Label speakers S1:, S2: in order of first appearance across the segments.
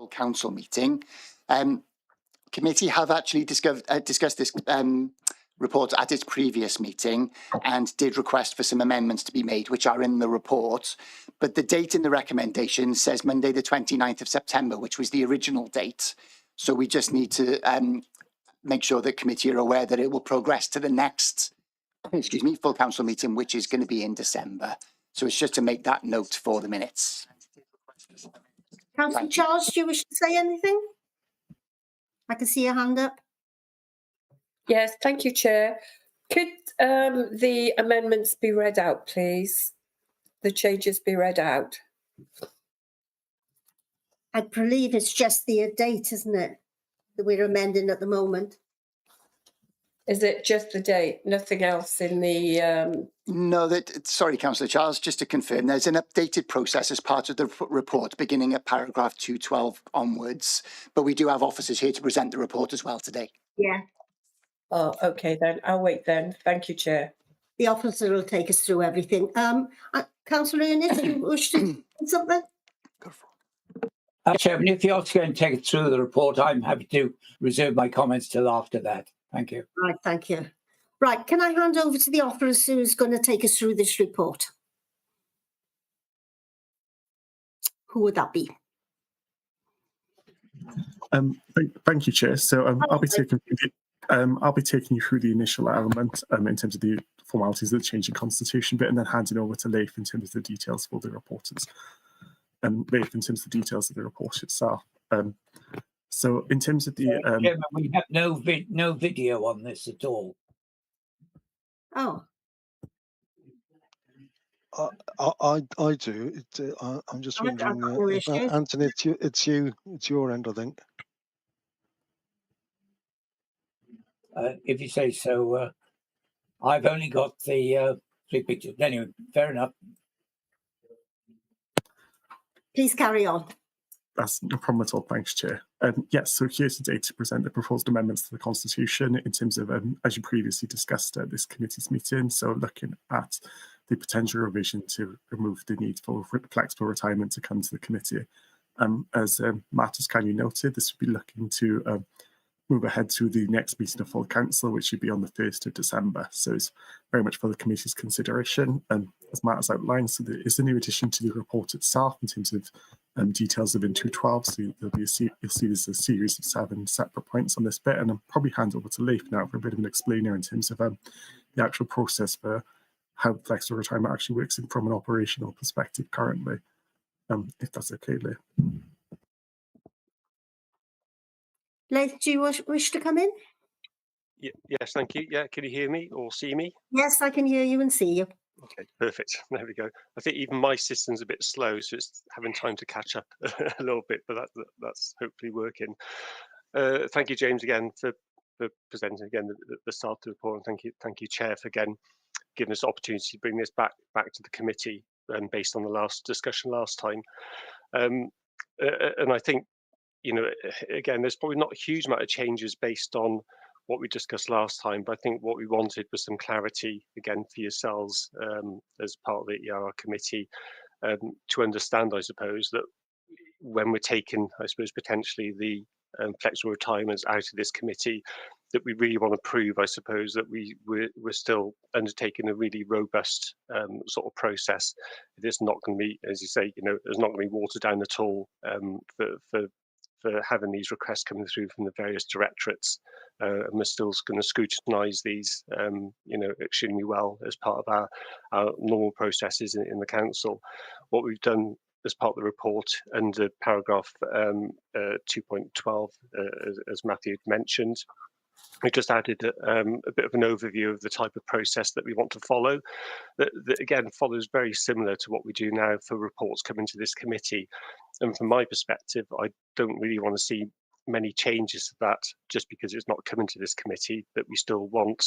S1: council meeting. Committee have actually discussed this report at its previous meeting and did request for some amendments to be made, which are in the report. But the date in the recommendation says Monday the 29th of September, which was the original date. So we just need to make sure that committee are aware that it will progress to the next, full council meeting, which is going to be in December. So it's just to make that note for the minutes.
S2: Councillor Charles, do you wish to say anything? I can see your hand up.
S3: Yes, thank you, Chair. Could the amendments be read out, please? The changes be read out.
S2: I believe it's just the date, isn't it, that we're amending at the moment?
S3: Is it just the date? Nothing else in the...
S1: No, sorry, Councillor Charles, just to confirm, there's an updated process as part of the report beginning at paragraph 212 onwards, but we do have officers here to present the report as well today.
S2: Yeah.
S3: Oh, okay then. I'll wait then. Thank you, Chair.
S2: The officer will take us through everything. Councillor Innes, do you wish to say something?
S4: Chairman, if you're going to take it through the report, I'm happy to reserve my comments till after that. Thank you.
S2: Right, thank you. Right, can I hand over to the officer who's going to take us through this report? Who would that be?
S5: Thank you, Chair. So I'll be taking you through the initial element in terms of the formalities of the change in constitution bit, and then handing over to Leif in terms of the details for the reporters. Leif in terms of the details of the report itself. So in terms of the
S4: Chairman, we have no video on this at all.
S2: Oh.
S6: I do. I'm just wondering, Anthony, it's your end, I think.
S4: If you say so. I've only got the 3 pictures. Anyway, fair enough.
S2: Please carry on.
S5: That's no problem at all. Thanks, Chair. Yes, so here today to present the proposed amendments to the Constitution in terms of, as you previously discussed at this committee's meeting, so looking at the potential revision to remove the need for flexible retirement to come to the committee. As Matt has kindly noted, this would be looking to move ahead to the next meeting of full council, which should be on the 1st of December. So it's very much for the committee's consideration. As Matt has outlined, so there is a new addition to the report itself in terms of details of in 212. So you'll see there's a series of 7 separate points on this bit, and I'll probably hand over to Leif now for a bit of an explainer in terms of the actual process for how flexible retirement actually works from an operational perspective currently, if that's okay, Leif.
S2: Leif, do you wish to come in?
S7: Yes, thank you. Yeah, can you hear me or see me?
S2: Yes, I can hear you and see you.
S7: Okay, perfect. There we go. I think even my system's a bit slow, so it's having time to catch up a little bit, but that's hopefully working. Thank you, James, again for presenting again the start of the report, and thank you, Chair, for again giving us the opportunity to bring this back to the committee based on the last discussion last time. And I think, you know, again, there's probably not a huge amount of changes based on what we discussed last time, but I think what we wanted was some clarity again for yourselves as part of the ER committee to understand, I suppose, that when we're taking, I suppose, potentially the flexible retirements out of this committee, that we really want to prove, I suppose, that we're still undertaking a really robust sort of process. It is not going to be, as you say, you know, it's not going to be watered down at all for having these requests coming through from the various directorates, and we're still going to scrutinise these, you know, extremely well as part of our normal processes in the council. What we've done as part of the report under paragraph 2.12, as Matthew mentioned, we just added a bit of an overview of the type of process that we want to follow. That again follows very similar to what we do now for reports coming to this committee. And from my perspective, I don't really want to see many changes to that just because it's not coming to this committee. That we still want,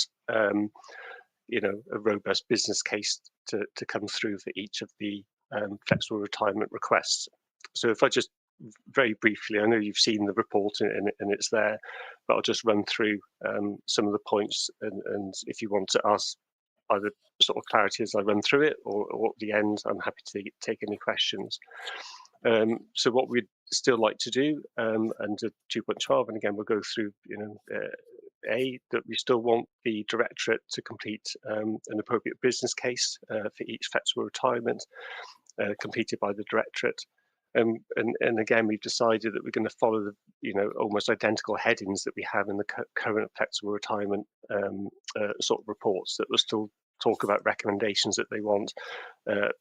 S7: you know, a robust business case to come through for each of the flexible retirement requests. So if I just very briefly, I know you've seen the report and it's there, but I'll just run through some of the points, and if you want to ask either sort of clarity as I run through it or at the end, I'm happy to take any questions. So what we'd still like to do under 2.12, and again we'll go through, that we still want the directorate to complete an appropriate business case for each flexible retirement completed by the directorate. And again, we've decided that we're going to follow the, almost identical headings that we have in the current flexible retirement sort of reports, that will still talk about recommendations that they want,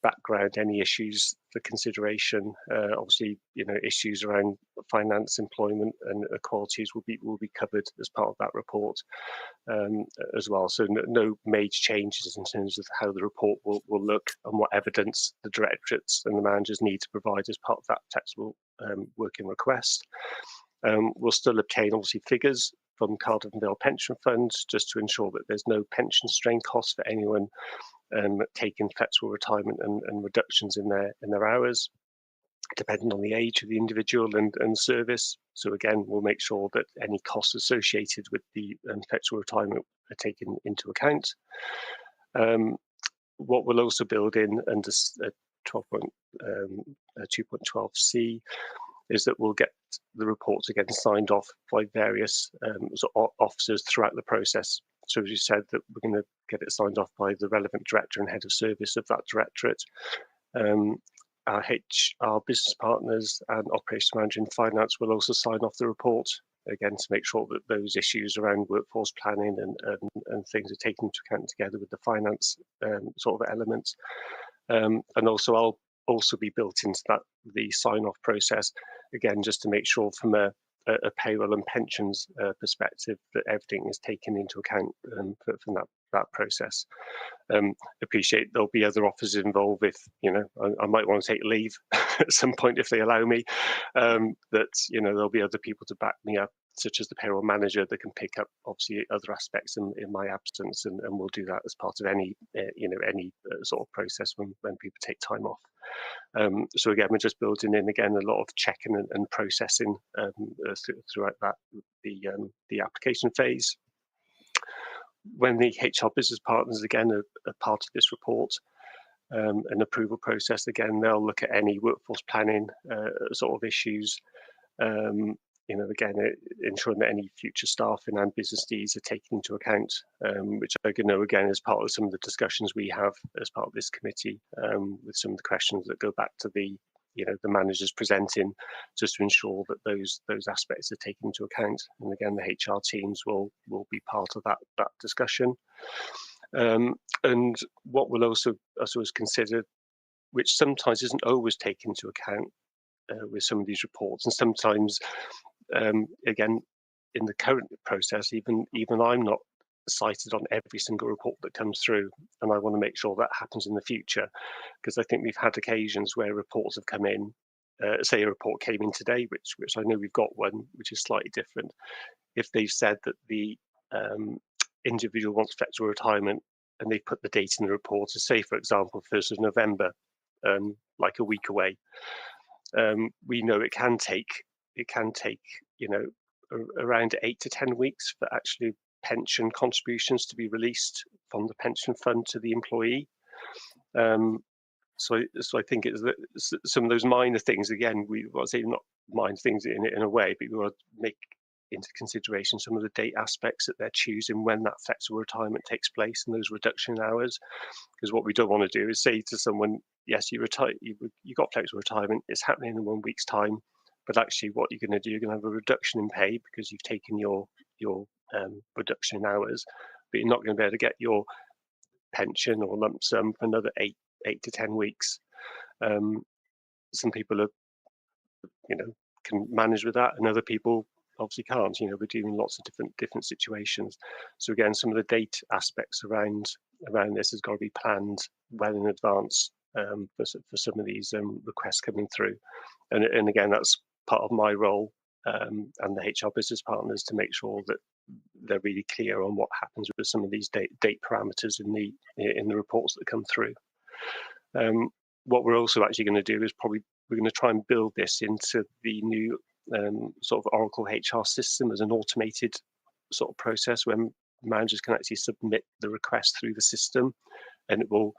S7: background, any issues for consideration, obviously, issues around finance, employment and equalities will be covered as part of that report as well. So no major changes in terms of how the report will look and what evidence the directorates and the managers need to provide as part of that flexible working request. We'll still obtain obviously figures from Cardiff and Vale pension funds, just to ensure that there's no pension strain costs for anyone taking flexible retirement and reductions in their hours, depending on the age of the individual and service. So again, we'll make sure that any costs associated with the flexible retirement are taken into account. What we'll also build in under 2.12C is that we'll get the reports again signed off by various officers throughout the process. So as you said, that we're going to get it signed off by the relevant director and head of service of that directorate. Our HR business partners and operations manager and finance will also sign off the report, again, to make sure that those issues around workforce planning and things are taken into account together with the finance sort of elements. And also I'll also be built into that, the sign-off process, again, just to make sure from a payroll and pensions perspective that everything is taken into account from that process. Appreciate there'll be other officers involved with, I might want to take leave at some point if they allow me, that, there'll be other people to back me up, such as the payroll manager, that can pick up obviously other aspects in my absence, and we'll do that as part of any, any sort of process when people take time off. So again, we're just building in again a lot of checking and processing throughout that the application phase. When the HR business partners again are part of this report, an approval process, again they'll look at any workforce planning sort of issues. Again, ensuring that any future staffing and business needs are taken into account, which I know again is part of some of the discussions we have as part of this committee, with some of the questions that go back to the the managers presenting, just to ensure that those aspects are taken into account. And again, the HR teams will be part of that discussion. And what we'll also consider, which sometimes isn't always taken into account with some of these reports, and sometimes again in the current process, even I'm not cited on every single report that comes through, and I want to make sure that happens in the future, because I think we've had occasions where reports have come in, say a report came in today, which I know we've got one which is slightly different. If they've said that the individual wants flexible retirement and they put the date in the report to say, for example, 1st of November, like a week away, we know it can take around 8 to 10 weeks for actually pension contributions to be released from the pension fund to the employee. So I think it's some of those minor things, again, we want to say not minor things in a way, but we want to make into consideration some of the date aspects that they're choosing when that flexible retirement takes place and those reduction in hours. Because what we don't want to do is say to someone, yes, you got flexible retirement, it's happening in 1 week's time, but actually what you're going to do, you're going to have a reduction in pay because you've taken your reduction in hours, but you're not going to be able to get your pension or lump sum for another 8 to 10 weeks. Some people are, can manage with that, and other people obviously can't. We're dealing with lots of different situations. So again, some of the date aspects around this has got to be planned well in advance for some of these requests coming through. And again, that's part of my role and the HR business partners to make sure that they're really clear on what happens with some of these date parameters in the reports that come through. What we're also actually going to do is we're going to try and build this into the new sort of Oracle HR system as an automated sort of process when managers can actually submit the request through the system, and it will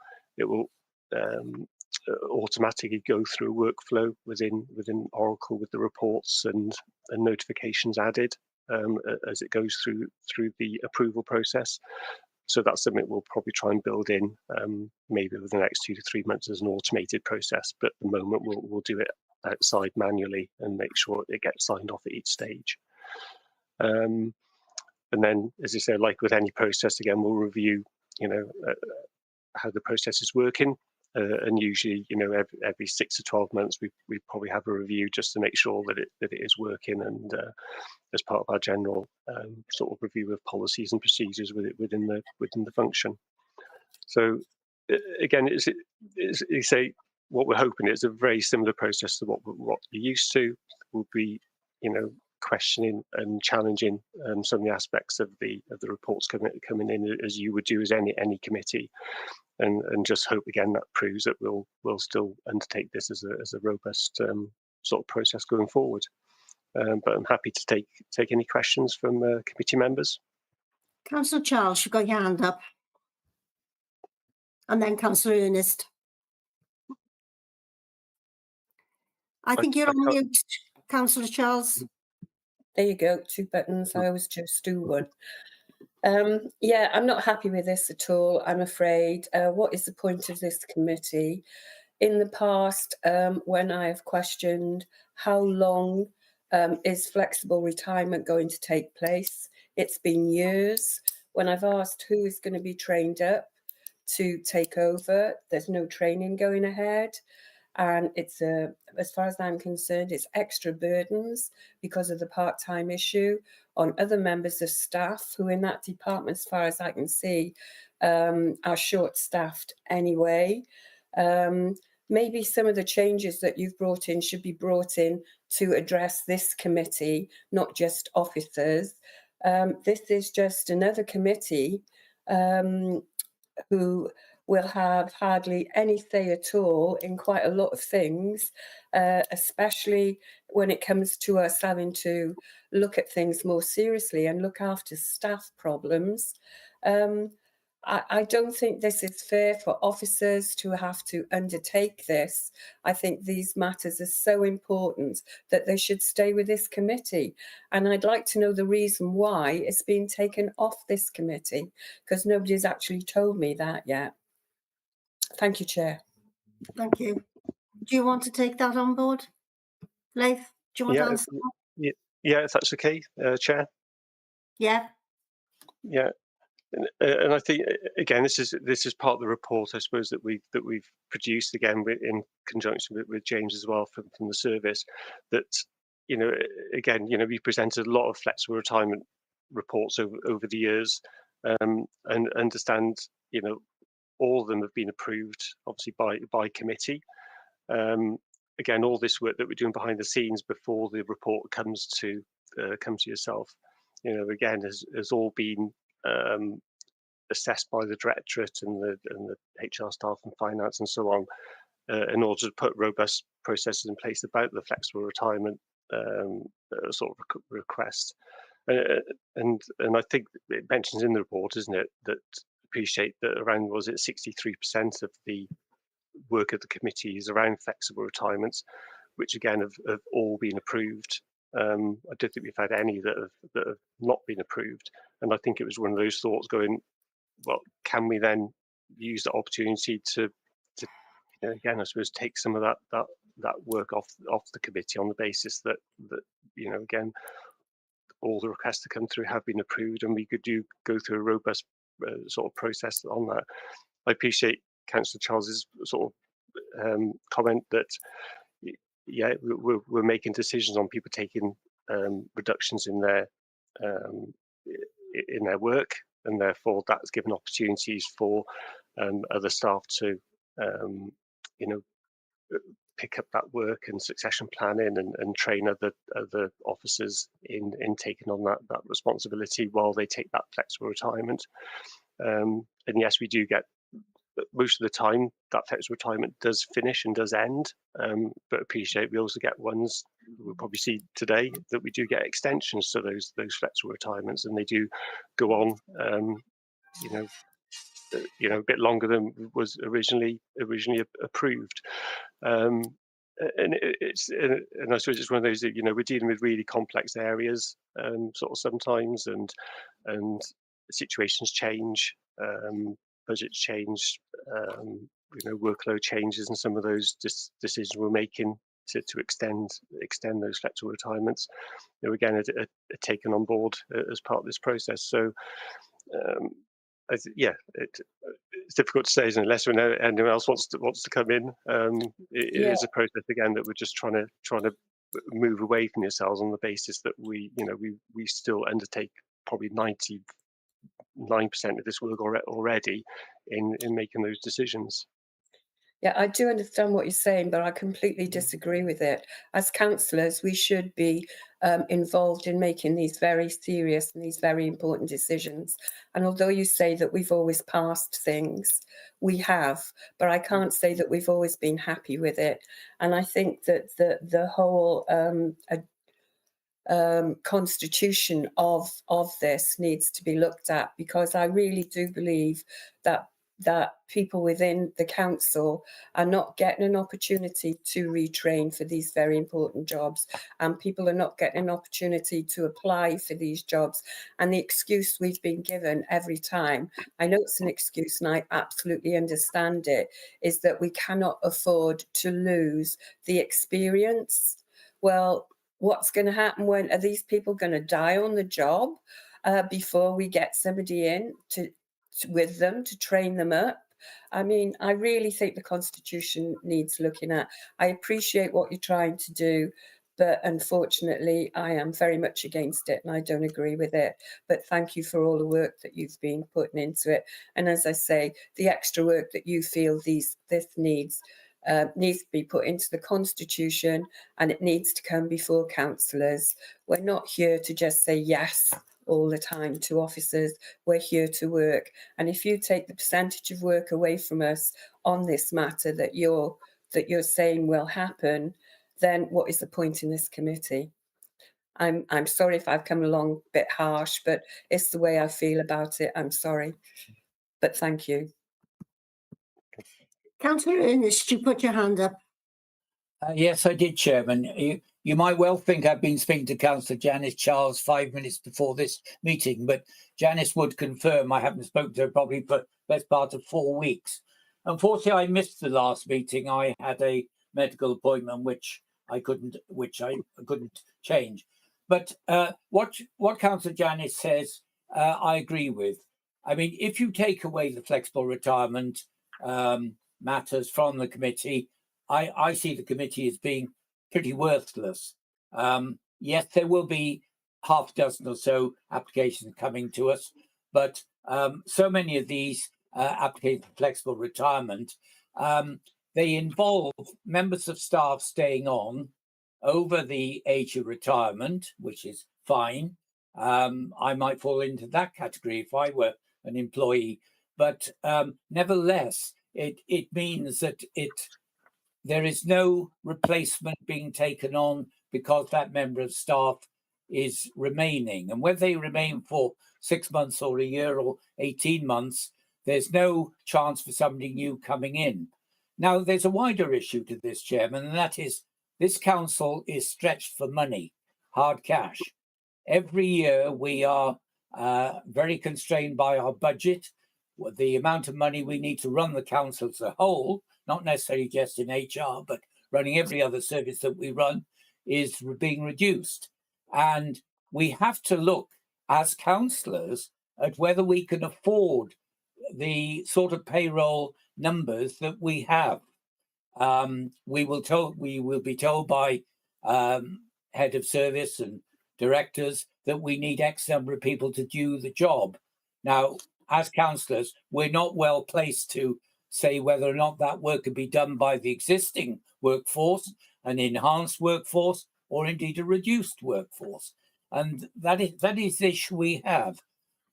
S7: automatically go through a workflow within Oracle with the reports and notifications added as it goes through the approval process. So that's something we'll probably try and build in maybe over the next 2 to 3 months as an automated process. But at the moment, we'll do it outside manually and make sure it gets signed off at each stage. And then, as I say, like with any process, again, we'll review, how the process is working. And usually, every 6 to 12 months, we probably have a review just to make sure that it is working, and as part of our general sort of review of policies and procedures within the function. So again, you say what we're hoping is a very similar process to what you're used to. We'll be, questioning and challenging some of the aspects of the reports coming in as you would do as any committee. And just hope again that proves that we'll still undertake this as a robust sort of process going forward. But I'm happy to take any questions from committee members.
S2: Councillor Charles, you've got your hand up, and then Councillor Ernest. I think you're on mute, Councillor Charles.
S3: There you go, 2 buttons. I always just do one. Yeah, I'm not happy with this at all, I'm afraid. What is the point of this committee? In the past, when I've questioned how long is flexible retirement going to take place, it's been years. When I've asked who is going to be trained up to take over, there's no training going ahead. And it's, as far as I'm concerned, it's extra burdens because of the part-time issue on other members of staff who in that department, as far as I can see, are short-staffed anyway. Maybe some of the changes that you've brought in should be brought in to address this committee, not just officers. This is just another committee who will have hardly any say at all in quite a lot of things, especially when it comes to us having to look at things more seriously and look after staff problems. I don't think this is fair for officers to have to undertake this. I think these matters are so important that they should stay with this committee. And I'd like to know the reason why it's been taken off this committee, because nobody's actually told me that yet. Thank you, Chair.
S2: Thank you. Do you want to take that on board? Leif, do you want to answer that?
S7: Yeah, if that's okay, Chair.
S2: Yeah.
S7: Yeah. And I think again, this is part of the report, I suppose, that we've produced again in conjunction with James as well from the service. That again, we presented a lot of flexible retirement reports over the years, and understand all of them have been approved, obviously by committee. Again, all this work that we're doing behind the scenes before the report comes to yourself, again, has all been assessed by the directorate and the HR staff and finance and so on, in order to put robust processes in place about the flexible retirement sort of request. And I think it mentions in the report, isn't it, that appreciate that around 63% of the work of the committee is around flexible retirements, which again have all been approved. I don't think we've had any that have not been approved, and I think it was one of those thoughts going, well, can we then use the opportunity to again, I suppose, take some of that work off the committee on the basis that again, all the requests that come through have been approved, and we could go through a robust sort of process on that. I appreciate Councillor Charles's sort of comment that we're making decisions on people taking reductions in their work, and therefore that's given opportunities for other staff to pick up that work and succession planning and train other officers in taking on that responsibility while they take that flexible retirement. And yes, we do get, most of the time that flexible retirement does finish and does end, but appreciate we also get ones we'll probably see today that we do get extensions to those flexible retirements, and they do go on a bit longer than was originally approved. And I suppose it's one of those that, we're dealing with really complex areas, sort of sometimes, and situations change, budgets change, workload changes, and some of those decisions we're making to extend those flexible retirements, again, are taken on board as part of this process. So, it's difficult to say, isn't it? Unless anyone else wants to come in. It is a process again that we're just trying to move away from yourselves on the basis that we still undertake probably 99% of this work already in making those decisions.
S3: Yeah, I do understand what you're saying, but I completely disagree with it. As councillors, we should be involved in making these very serious and these very important decisions. And although you say that we've always passed things, we have, but I can't say that we've always been happy with it. And I think that the whole constitution of this needs to be looked at, because I really do believe that people within the council are not getting an opportunity to retrain for these very important jobs, and people are not getting an opportunity to apply for these jobs. And the excuse we've been given every time, I know it's an excuse and I absolutely understand it, is that we cannot afford to lose the experience. Well, what's going to happen? When are these people going to die on the job before we get somebody in with them to train them up? I mean, I really think the Constitution needs looking at. I appreciate what you're trying to do, but unfortunately, I am very much against it and I don't agree with it. But thank you for all the work that you've been putting into it. And as I say, the extra work that you feel this needs to be put into the Constitution, and it needs to come before councillors. We're not here to just say yes all the time to officers. We're here to work. And if you take the percentage of work away from us on this matter that you're saying will happen, then what is the point in this committee? I'm sorry if I've come along a bit harsh, but it's the way I feel about it. I'm sorry. But thank you.
S2: Councillor Ernest, you put your hand up.
S4: Yes, I did, Chairman. You might well think I've been speaking to Councillor Janice Charles 5 minutes before this meeting, but Janice would confirm I haven't spoken to her probably for the best part of 4 weeks. Unfortunately, I missed the last meeting. I had a medical appointment which I couldn't change. But what Councillor Janice says, I agree with. I mean, if you take away the flexible retirement matters from the committee, I see the committee as being pretty worthless. Yes, there will be half a dozen or so applications coming to us, but so many of these applications for flexible retirement, they involve members of staff staying on over the age of retirement, which is fine. I might fall into that category if I were an employee, but nevertheless, it means that there is no replacement being taken on because that member of staff is remaining. And whether they remain for 6 months or a year or 18 months, there's no chance for somebody new coming in. Now, there's a wider issue to this, Chairman, and that is this council is stretched for money, hard cash. Every year we are very constrained by our budget, the amount of money we need to run the council as a whole, not necessarily just in HR, but running every other service that we run, is being reduced. And we have to look as councillors at whether we can afford the sort of payroll numbers that we have. We will be told by head of service and directors that we need X number of people to do the job. Now, as councillors, we're not well placed to say whether or not that work can be done by the existing workforce, an enhanced workforce, or indeed a reduced workforce. And that is the issue we have.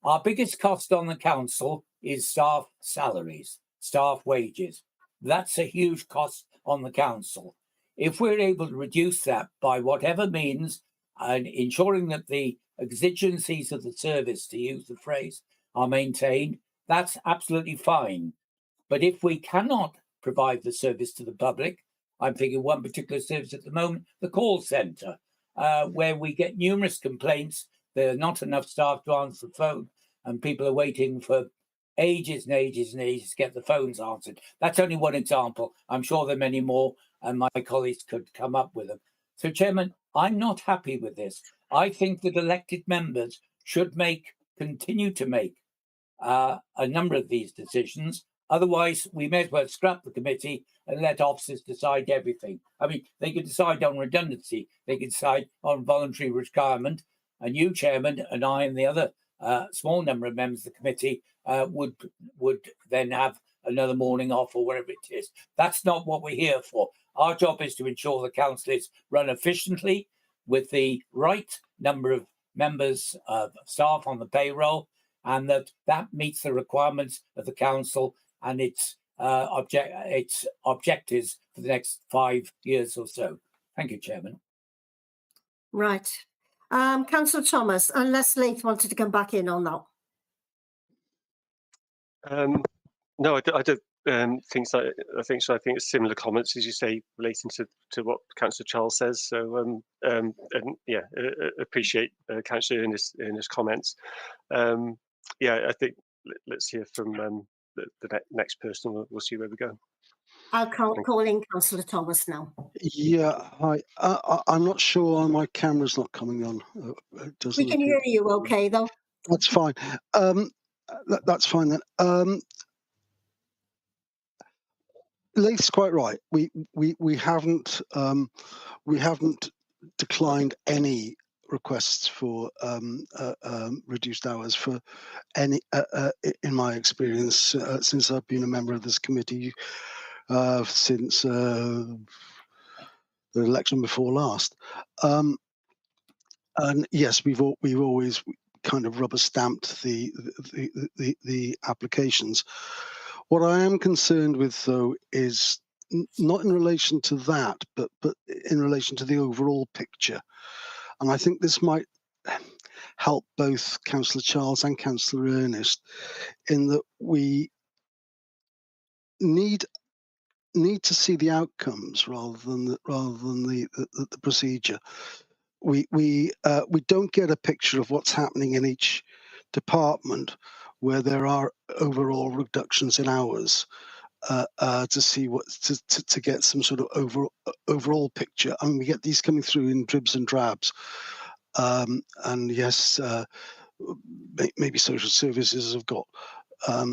S4: Our biggest cost on the council is staff salaries, staff wages. That's a huge cost on the council. If we're able to reduce that by whatever means, and ensuring that the exigencies of the service, to use the phrase, are maintained, that's absolutely fine. But if we cannot provide the service to the public, I'm thinking one particular service at the moment, the call centre, where we get numerous complaints. There are not enough staff to answer the phone, and people are waiting for ages and ages and ages to get the phones answered. That's only one example. I'm sure there are many more, and my colleagues could come up with them. So, Chairman, I'm not happy with this. I think that elected members should continue to make a number of these decisions. Otherwise, we may as well scrap the committee and let officers decide everything. I mean, they could decide on redundancy, they could decide on voluntary retirement, and you, Chairman, and I and the other small number of members of the committee would then have another morning off or whatever it is. That's not what we're here for. Our job is to ensure the council is run efficiently with the right number of members of staff on the payroll, and that meets the requirements of the council and its objectives for the next 5 years or so. Thank you, Chairman.
S2: Right. Councillor Thomas, unless Leith wanted to come back in on that.
S7: No, I don't think so. I think it's similar comments, as you say, relating to what Councillor Charles says. So, and yeah, appreciate Councillor in his comments. Yeah, I think let's hear from the next person. We'll see where we go.
S2: I'll call in Councillor Thomas now.
S6: Yeah, hi. I'm not sure my camera's not coming on. It doesn't
S2: We can hear you okay, though.
S6: That's fine. That's fine then. Leith's quite right. We haven't declined any requests for reduced hours for any in my experience since I've been a member of this committee since the election before last. And yes, we've always kind of rubber stamped the applications. What I am concerned with, though, is not in relation to that, but in relation to the overall picture. And I think this might help both Councillor Charles and Councillor Ernest in that we need to see the outcomes rather than the procedure. We don't get a picture of what's happening in each department where there are overall reductions in hours to see to get some sort of overall picture. I mean, we get these coming through in dribs and drabs, and yes, maybe social services have got a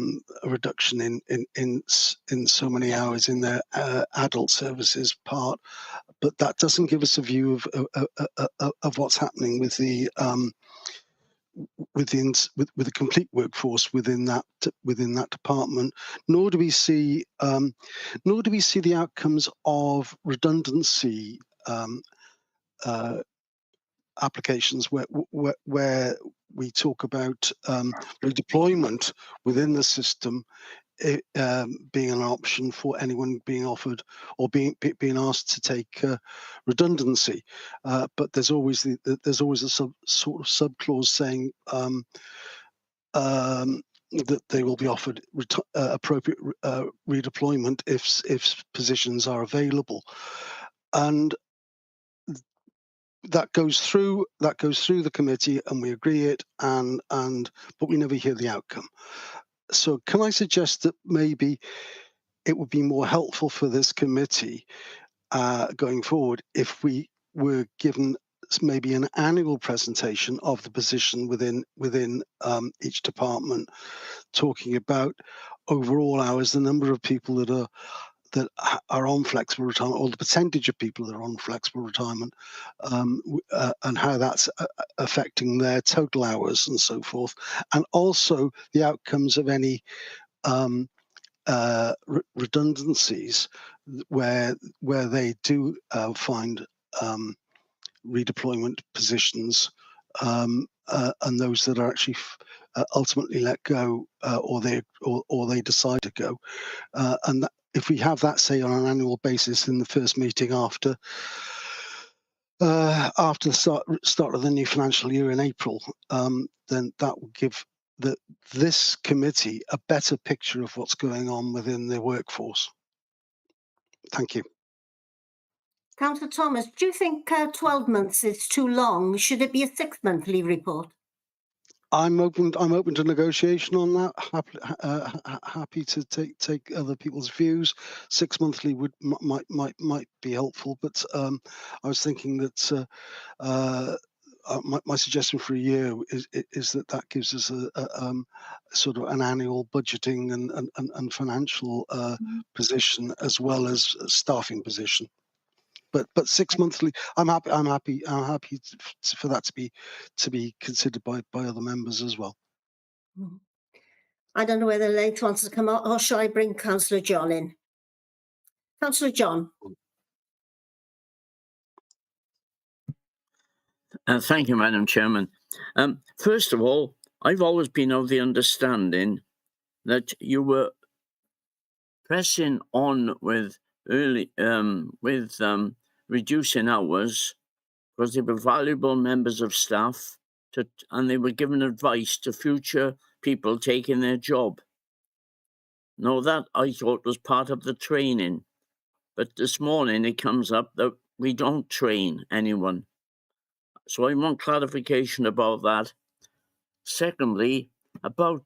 S6: reduction in so many hours in their adult services part, but that doesn't give us a view of what's happening with the with the complete workforce within that department. Nor do we see the outcomes of redundancy applications where we talk about redeployment within the system being an option for anyone being offered or being asked to take redundancy, but there's always a sort of sub clause saying that they will be offered appropriate redeployment if positions are available, and that goes through the committee and we agree it, but we never hear the outcome. So can I suggest that maybe it would be more helpful for this committee going forward if we were given maybe an annual presentation of the position within each department, talking about overall hours, the number of people that are on flexible retirement, or the percentage of people that are on flexible retirement, and how that's affecting their total hours and so forth, and also the outcomes of any redundancies where they do find redeployment positions, and those that are actually ultimately let go, or they decide to go, and if we have that, say, on an annual basis in the first meeting after the start of the new financial year in April, then that will give this committee a better picture of what's going on within the workforce. Thank you.
S2: Councillor Thomas, do you think 12 months is too long? Should it be a 6-monthly report?
S6: I'm open to negotiation on that. Happy to take other people's views. 6-monthly might be helpful, but I was thinking that my suggestion for a year is that gives us a sort of an annual budgeting and financial position, as well as a staffing position. But 6-monthly, I'm happy for that to be considered by other members as well.
S2: I don't know whether Leith wants to come out, or shall I bring Councillor John in? Councillor John.
S8: Thank you, Madam Chairman. First of all, I've always been of the understanding that you were pressing on with reducing hours because they were valuable members of staff, and they were giving advice to future people taking their job. Now, that I thought was part of the training, but this morning it comes up that we don't train anyone. So I want clarification about that. Secondly, about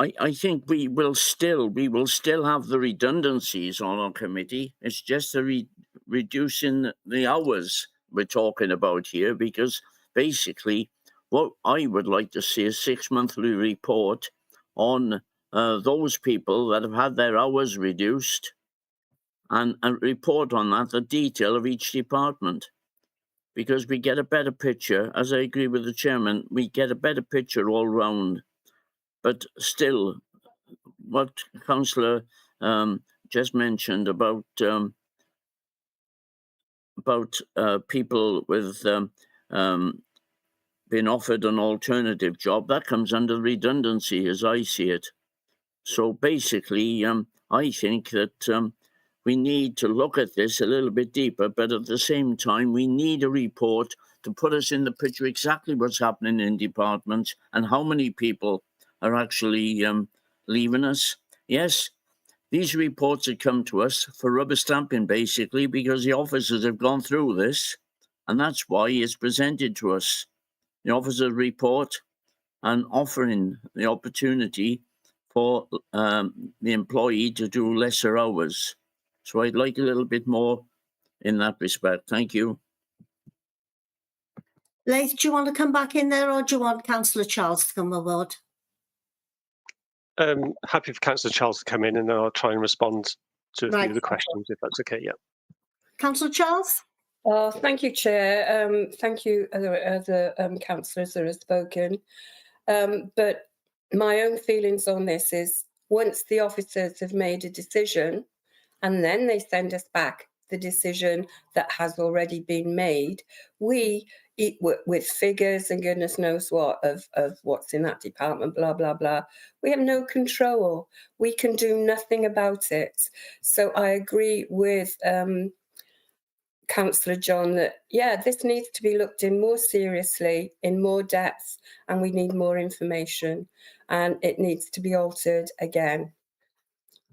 S8: I think we will still have the redundancies on our committee. It's just reducing the hours we're talking about here, because basically what I would like to see is a 6-monthly report on those people that have had their hours reduced, and report on that, the detail of each department, because we get a better picture. As I agree with the chairman, we get a better picture all round. But still, what Councillor just mentioned about people with being offered an alternative job, that comes under redundancy as I see it. So basically, I think that we need to look at this a little bit deeper, but at the same time, we need a report to put us in the picture exactly what's happening in departments and how many people are actually leaving us. Yes, these reports have come to us for rubber stamping, basically, because the officers have gone through this, and that's why it's presented to us. The officer report and offering the opportunity for the employee to do lesser hours. So I'd like a little bit more in that respect. Thank you.
S2: Leith, do you want to come back in there, or do you want Councillor Charles to come aboard?
S7: Happy for Councillor Charles to come in, and then I'll try and respond to a few of the questions, if that's okay. Yeah.
S2: Councillor Charles?
S3: Oh, thank you, Chair. Thank you, other councillors that have spoken. But my own feelings on this is, once the officers have made a decision and then they send us back the decision that has already been made, we, with figures and goodness knows what of what's in that department, blah, blah, blah, we have no control. We can do nothing about it. So I agree with Councillor John that, yeah, this needs to be looked in more seriously, in more depth, and we need more information, and it needs to be altered again.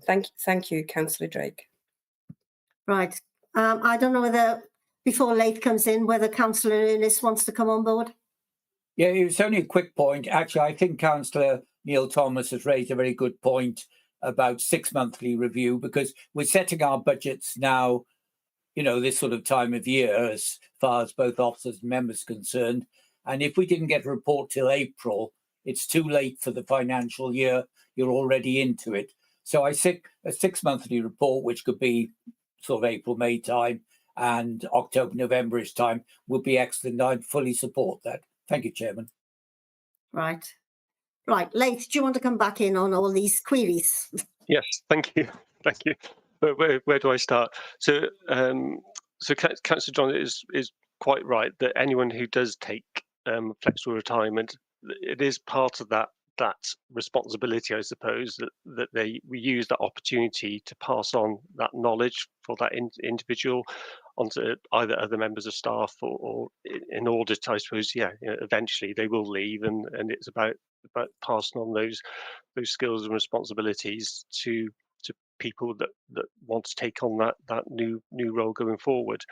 S3: Thank you, Councillor Drake.
S2: Right. I don't know whether, before Leith comes in, whether Councillor Innes wants to come on board.
S4: Yeah, it was only a quick point. Actually, I think Councillor Neil Thomas has raised a very good point about 6-monthly review, because we're setting our budgets now, you know, this sort of time of year, as far as both officers and members are concerned. And if we didn't get a report till April, it's too late for the financial year. You're already into it. So I think a 6-monthly report, which could be sort of April, May time and October, November-ish time, would be excellent. I'd fully support that. Thank you, Chairman.
S2: Right. Right. Leith, do you want to come back in on all these queries?
S7: Yes, thank you. Thank you. But where do I start? So, Councillor John is quite right that anyone who does take flexible retirement, it is part of that that responsibility, I suppose, that we use that opportunity to pass on that knowledge for that individual onto either other members of staff, or in order to, I suppose, eventually they will leave, and it's about passing on those skills and responsibilities to people that want to take on that new role going forward.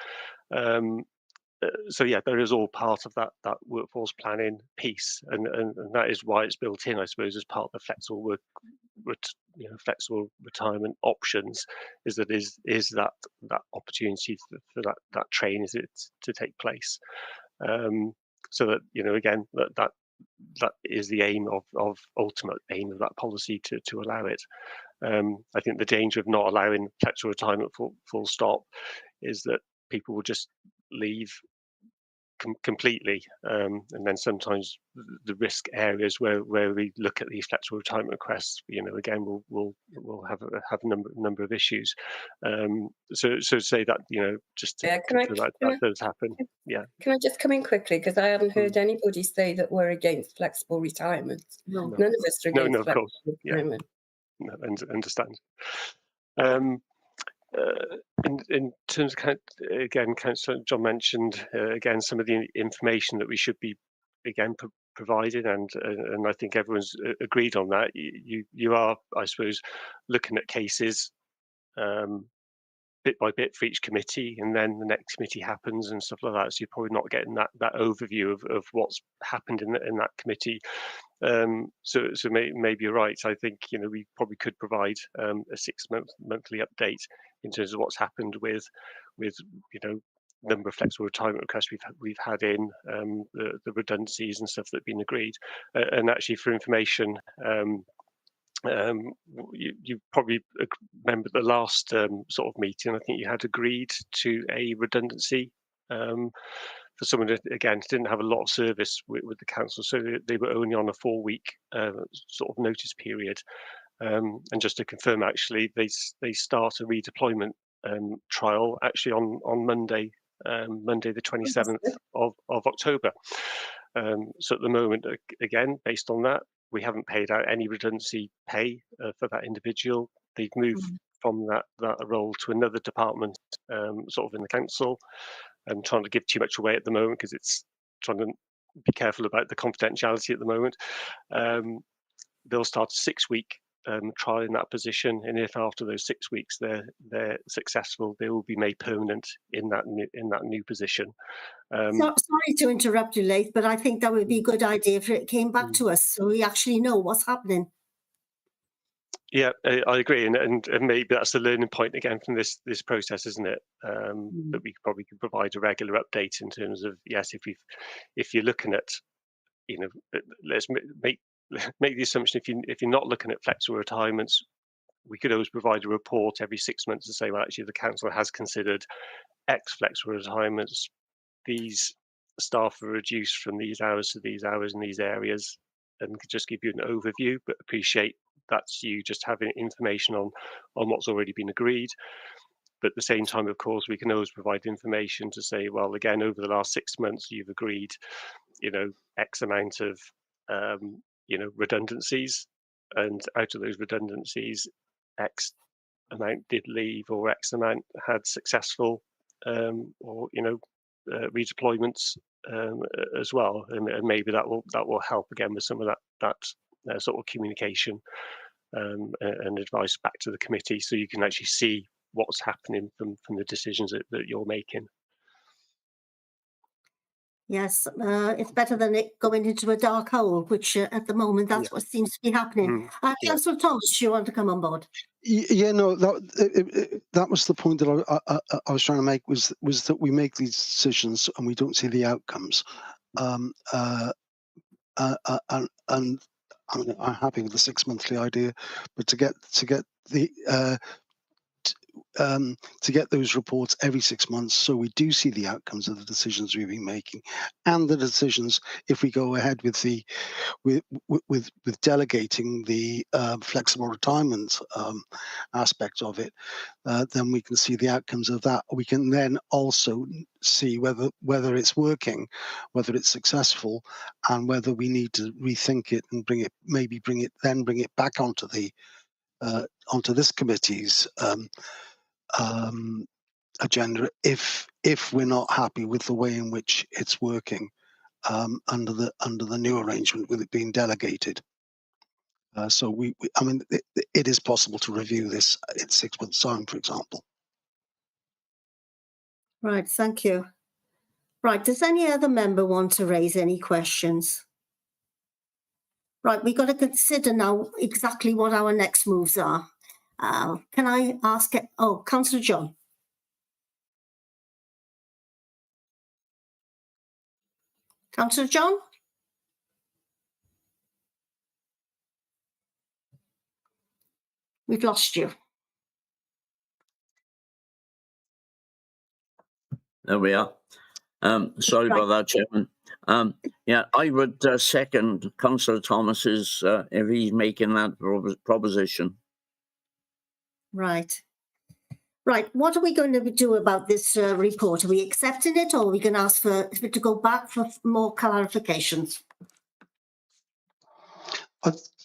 S7: So yeah, there is all part of that workforce planning piece, and that is why it's built in, I suppose, as part of the flexible flexible retirement options, is that opportunity for that training to take place. So that, again, that is the aim of ultimate aim of that policy, to allow it. I think the danger of not allowing flexible retirement full stop is that people will just leave completely, and then sometimes the risk areas where we look at these flexible retirement requests, again, we'll have a number of issues. So say that, just to that does happen. Yeah.
S3: Can I just come in quickly, because I haven't heard anybody say that we're against flexible retirement.
S2: No.
S3: None of us are against
S7: No, of
S3: flexible
S7: course.
S3: retirement.
S7: Yeah. No, understand. In terms of, again, Councillor John mentioned again some of the information that we should be again provided, and I think everyone's agreed on that. You are, I suppose, looking at cases bit by bit for each committee, and then the next committee happens and stuff like that. So you're probably not getting that overview of what's happened in that committee. So maybe you're right. I think we probably could provide a 6-monthly update in terms of what's happened with number of flexible retirement requests we've had in, the redundancies and stuff that have been agreed, and actually for information. You probably remember the last sort of meeting. I think you had agreed to a redundancy for someone that, again, didn't have a lot of service with the council, so they were only on a 4-week sort of notice period. And just to confirm, actually, they start a redeployment trial actually on Monday, the 27th of October. So at the moment, again, based on that, we haven't paid out any redundancy pay for that individual. They've moved from that role to another department, sort of in the council. I'm trying to give too much away at the moment because it's trying to be careful about the confidentiality at the moment. They'll start a 6-week trial in that position, and if after those 6 weeks they're successful, they will be made permanent in that new position.
S2: Sorry to interrupt you, Leith, but I think that would be a good idea if it came back to us, so we actually know what's happening.
S7: Yeah, I agree, and maybe that's the learning point again from this process, isn't it? That we probably could provide a regular update in terms of, yes, if you're looking at, let's make the assumption, if you're not looking at flexible retirements, we could always provide a report every 6 months to say, well, actually the council has considered X flexible retirements. These staff are reduced from these hours to these hours in these areas, and could just give you an overview, but appreciate that's you just having information on what's already been agreed. But at the same time, of course, we can always provide information to say, well, again, over the last 6 months, you've agreed, X amount of, redundancies, and out of those redundancies, X amount did leave, or X amount had successful, or redeployments as well, and maybe that will help again with some of that sort of communication and advice back to the committee, so you can actually see what's happening from the decisions that you're making.
S2: Yes, it's better than it going into a dark hole, which at the moment that's what seems to be happening. Councillor Thomas, do you want to come on board?
S6: Yeah, no, that was the point that I was trying to make, was that we make these decisions and we don't see the outcomes. And I mean, I'm happy with the 6-monthly idea, but to get the to get those reports every 6 months, so we do see the outcomes of the decisions we've been making, and the decisions if we go ahead with the with delegating the flexible retirement aspect of it. Then we can see the outcomes of that. We can then also see whether it's working, whether it's successful, and whether we need to rethink it and bring it back onto the onto this committee's agenda if we're not happy with the way in which it's working under the new arrangement with it being delegated. So I mean, it is possible to review this in 6 months' time, for example.
S2: Right, thank you. Right, does any other member want to raise any questions? Right, we've got to consider now exactly what our next moves are. Can I ask it? Oh, Councillor John. Councillor John? We've lost you.
S8: There we are. Sorry about that, Chairman. Yeah, I would second Councillor Thomas's if he's making that proposition.
S2: Right. Right, what are we going to do about this report? Are we accepting it, or are we going to ask for it to go back for more clarifications?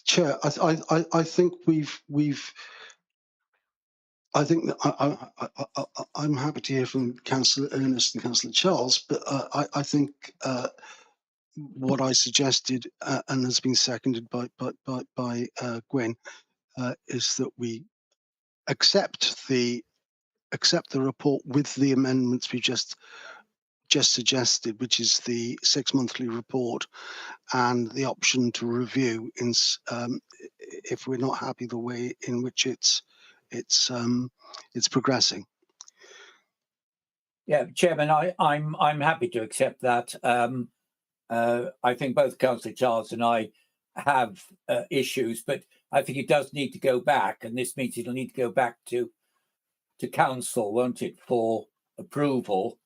S6: Chair, I think I think that I'm happy to hear from Councillor Ernest and Councillor Charles, but I think what I suggested and has been seconded by Gwen is that we accept the report with the amendments we just suggested, which is the 6 monthly report and the option to review if we're not happy the way in which it's progressing.
S4: Yeah, Chairman, I'm happy to accept that. I think both Councillor Charles and I have issues, but I think it does need to go back, and this means it'll need to go back to council, won't it, for approval,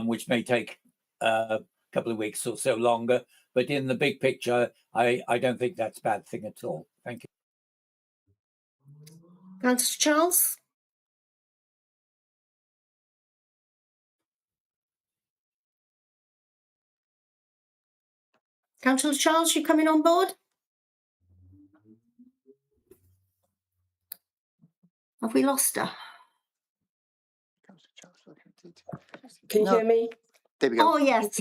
S4: which may take a couple of weeks or so longer. But in the big picture, I don't think that's a bad thing at all. Thank you.
S2: Councillor Charles? Councillor Charles, you coming on board? Have we lost her?
S3: Can you hear me?
S1: There we go.
S2: Oh, yes.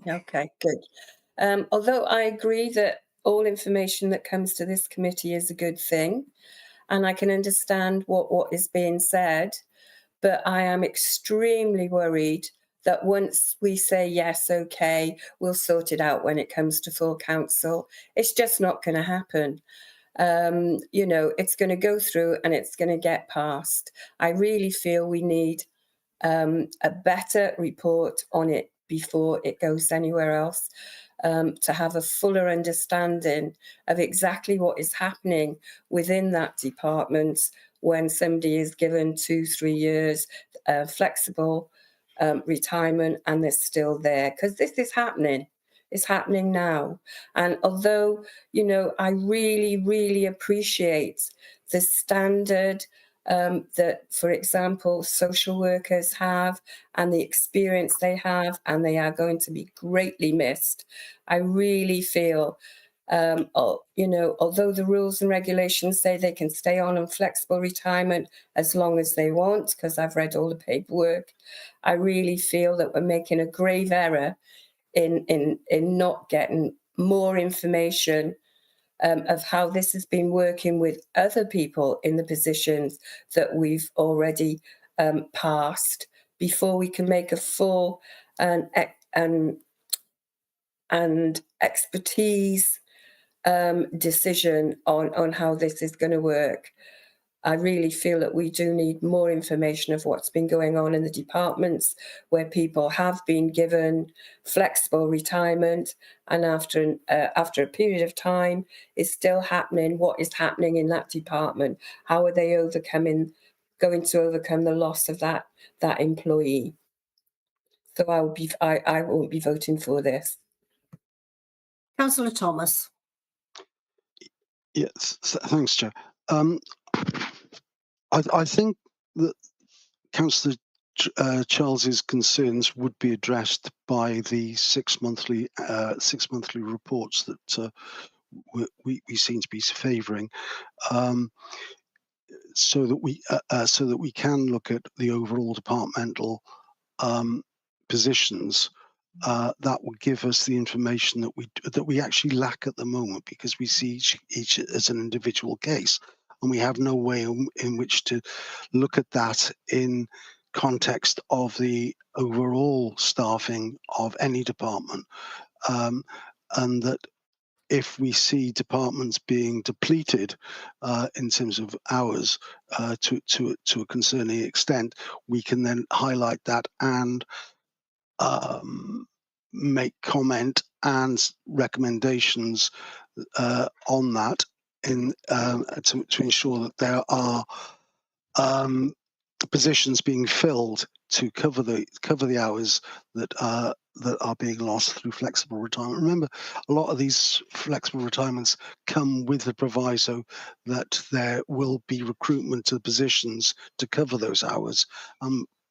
S3: Okay, good. Although I agree that all information that comes to this committee is a good thing, and I can understand what is being said, but I am extremely worried that once we say, yes, okay, we'll sort it out when it comes to full council, it's just not going to happen. You know, it's going to go through and it's going to get passed. I really feel we need a better report on it before it goes anywhere else, to have a fuller understanding of exactly what is happening within that department when somebody is given 2-3 years flexible retirement and they're still there, because this is happening. It's happening now. And although, you know, I really, really appreciate the standard that, for example, social workers have and the experience they have, and they are going to be greatly missed. I really feel, you know, although the rules and regulations say they can stay on flexible retirement as long as they want, because I've read all the paperwork, I really feel that we're making a grave error in not getting more information of how this has been working with other people in the positions that we've already passed before we can make a full and expertise decision on how this is going to work. I really feel that we do need more information of what's been going on in the departments where people have been given flexible retirement, and after a period of time is still happening. What is happening in that department? How are they overcoming going to overcome the loss of that employee. So I won't be voting for this.
S2: Councillor Thomas.
S6: Yes, thanks, Chair. I think that Councillor Charles's concerns would be addressed by the six monthly reports that we seem to be favouring, so that we can look at the overall departmental positions. That would give us the information that we actually lack at the moment, because we see each as an individual case, and we have no way in which to look at that in context of the overall staffing of any department, and that if we see departments being depleted in terms of hours to a concerning extent, we can then highlight that and make comment and recommendations on that to ensure that there are positions being filled to cover the hours that are being lost through flexible retirement. Remember, a lot of these flexible retirements come with the proviso that there will be recruitment to positions to cover those hours.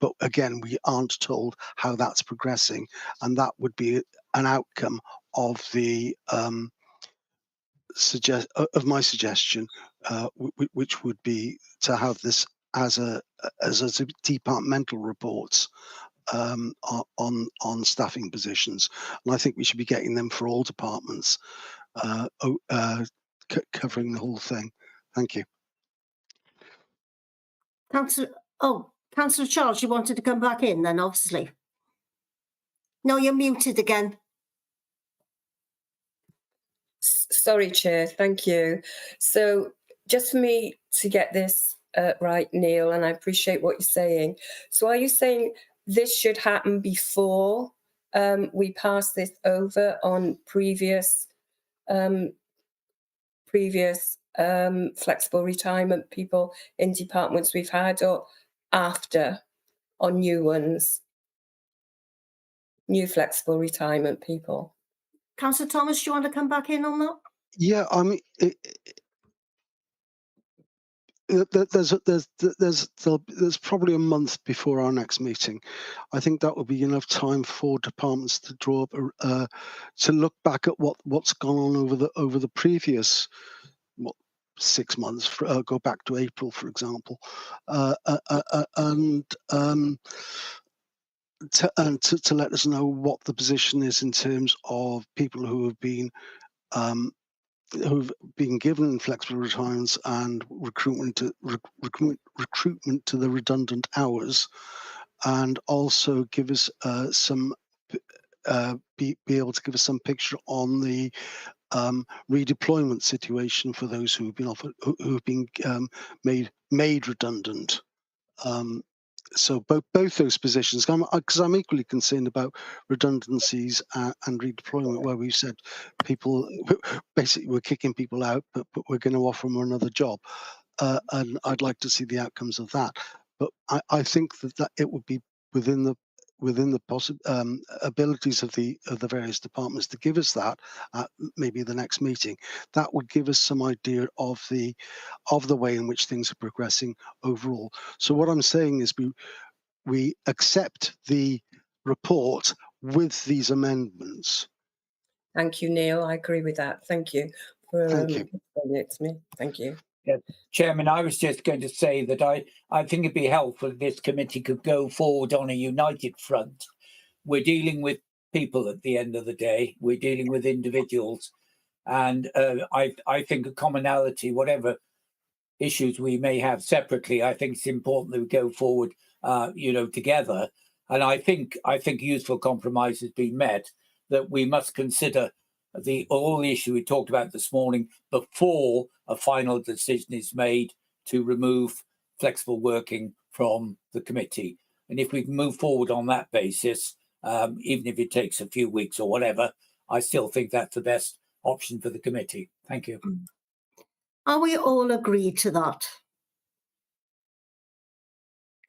S6: But again, we aren't told how that's progressing, and that would be an outcome of the my suggestion, which would be to have this as a departmental reports on staffing positions, and I think we should be getting them for all departments, covering the whole thing. Thank you.
S2: Councillor Charles, you wanted to come back in then, obviously. No, you're muted again.
S3: Sorry, Chair, thank you. So just for me to get this right, Neil, and I appreciate what you're saying. So are you saying this should happen before we pass this over on previous flexible retirement people in departments we've had, or after on new ones, new flexible retirement people?
S2: Councillor Thomas, do you want to come back in on that?
S6: Yeah, I mean, there's probably a month before our next meeting. I think that would be enough time for departments to draw up to look back at what's gone on over the previous 6 months. Go back to April, for example, and to let us know what the position is in terms of people who've been given flexible retirements and recruitment to the redundant hours, and also give us be able to give us some picture on the redeployment situation for those who've been made redundant. So both those positions, because I'm equally concerned about redundancies and redeployment, where we've said people basically we're kicking people out, but we're going to offer them another job, and I'd like to see the outcomes of that. But I think that it would be within the abilities of the various departments to give us that at maybe the next meeting. That would give us some idea of the way in which things are progressing overall. So what I'm saying is we accept the report with these amendments.
S3: Thank you, Neil. I agree with that. Thank you for explaining it to me. Thank you.
S4: Yeah. Chairman, I was just going to say that I think it'd be helpful if this committee could go forward on a united front. We're dealing with people at the end of the day. We're dealing with individuals. And I think a commonality, whatever issues we may have separately, I think it's important that we go forward, together. And I think useful compromise has been met, that we must consider all the issue we talked about this morning before a final decision is made to remove flexible working from the committee. And if we can move forward on that basis, even if it takes a few weeks or whatever, I still think that's the best option for the committee. Thank you.
S2: Are we all agreed to that?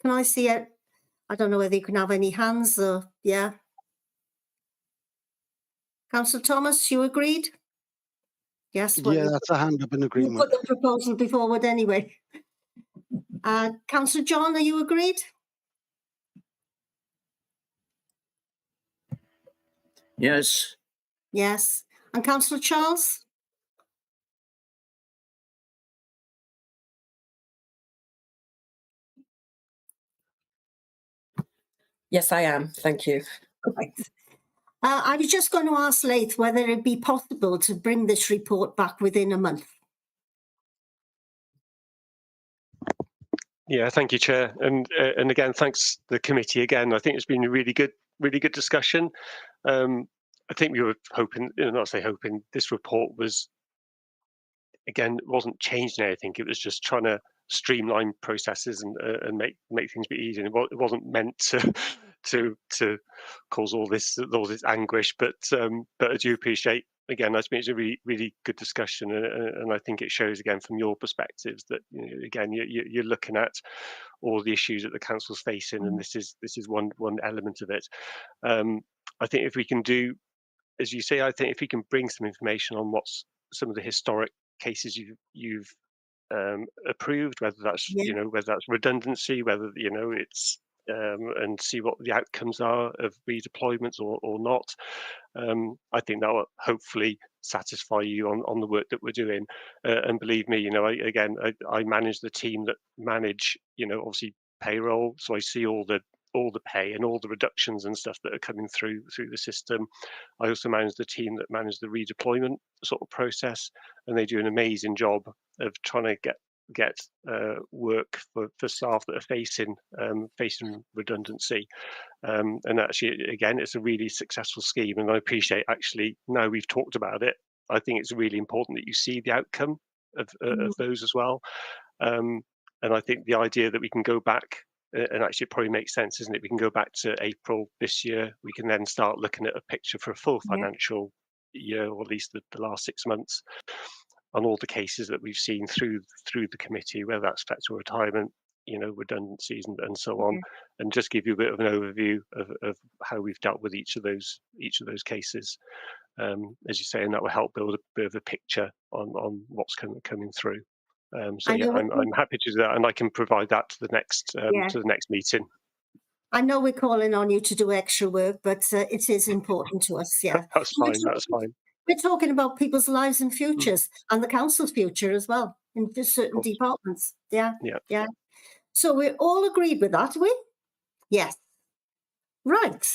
S2: Can I see it? I don't know whether you can have any hands or, yeah. Councillor Thomas, you agreed? Yes. Well,
S6: Yeah, that's a hand up in
S2: you
S6: agreement.
S2: put the proposal forward anyway. Councillor John, are you agreed?
S8: Yes.
S2: Yes. And Councillor Charles?
S3: Yes, I am. Thank you.
S2: Right. I was just going to ask Leith whether it'd be possible to bring this report back within a month.
S7: Yeah, thank you, Chair, and again, thanks the committee again. I think it's been a really good discussion. I think we were hoping, not say hoping, this report was, again, wasn't changing anything. It was just trying to streamline processes and make things a bit easier. It wasn't meant to cause all this anguish, but I do appreciate, again, I think it's a really good discussion, and I think it shows again from your perspectives that, you know, again, you're looking at all the issues that the council's facing, and this is one element of it. I think if we can do, as you say, I think if we can bring some information on what's some of the historic cases you've approved, whether that's whether that's redundancy, whether it's and see what the outcomes are of redeployments or not. I think that will hopefully satisfy you on the work that we're doing. And believe me, I manage the team that manage, obviously payroll, so I see all the pay and all the reductions and stuff that are coming through the system. I also manage the team that manage the redeployment sort of process, and they do an amazing job of trying to get work for staff that are facing redundancy. And actually, again, it's a really successful scheme, and I appreciate, actually, now we've talked about it, I think it's really important that you see the outcome of those as well. And I think the idea that we can go back, and actually it probably makes sense, isn't it? We can go back to April this year. We can then start looking at a picture for a full financial year, or at least the last 6 months, on all the cases that we've seen through the committee, whether that's flexible retirement, redundancies and so on, and just give you a bit of an overview of how we've dealt with each of those cases, as you say, and that will help build a bit of a picture on what's coming through. So yeah, I'm happy to do that, and I can provide that to the next meeting.
S2: I know we're calling on you to do extra work, but it is important to us. Yeah,
S7: that's fine. That's fine.
S2: We're talking about people's lives and futures, and the council's future as well in certain departments. Yeah. So we're all agreed with that, are we? Yes. Right.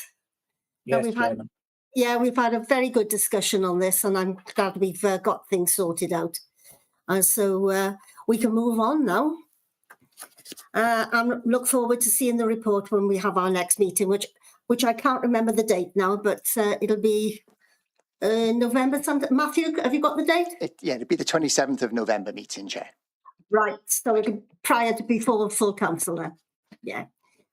S4: Yes,
S2: we've had a very good discussion on this, and I'm glad we've got things sorted out. And so we can move on now. I look forward to seeing the report when we have our next meeting, which I can't remember the date now, but it'll be November something. Matthew, have you got the date?
S1: It'll be the 27th of November meeting, Chair.
S2: Right, so it'll prior to before full council then. Yeah.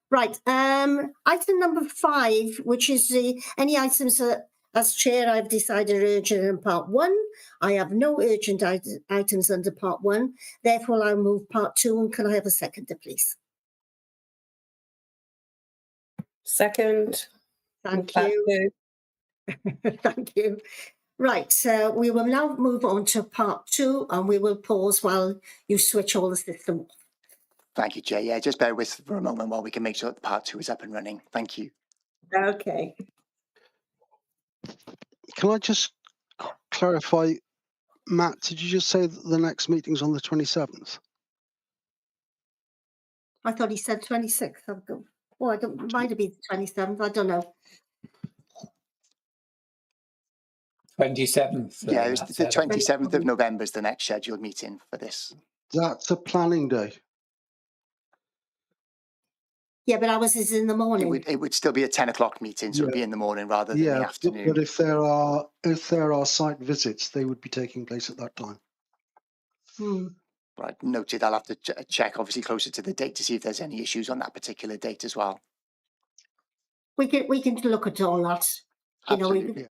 S2: Right. Item number 5, which is any items that, as chair, I've decided are urgent in part 1. I have no urgent items under part 1. Therefore, I'll move part 2. And can I have a seconder, please?
S3: Second.
S2: Thank you. Thank you. Right. We will now move on to part 2, and we will pause while you switch all the system off.
S1: Thank you, Chair. Yeah, just bear with us for a moment while we can make sure that part 2 is up and running. Thank you.
S2: Okay.
S6: Can I just clarify, Matt, did you just say that the next meeting's on the 27th?
S2: I thought he said 26th. Oh, might have been 27th. I don't know.
S4: 27th.
S1: Yeah, it was the 27th of November is the next scheduled meeting for this.
S6: That's a planning day.
S2: Yeah, but ours is in the morning.
S1: It would still be a 10 o'clock meeting, so it would be in the morning rather than the afternoon.
S6: But if there are site visits, they would be taking place at that time.
S1: Right, noted. I'll have to check, obviously, closer to the date to see if there's any issues on that particular date as well.
S2: We can look at all that.
S1: Absolutely.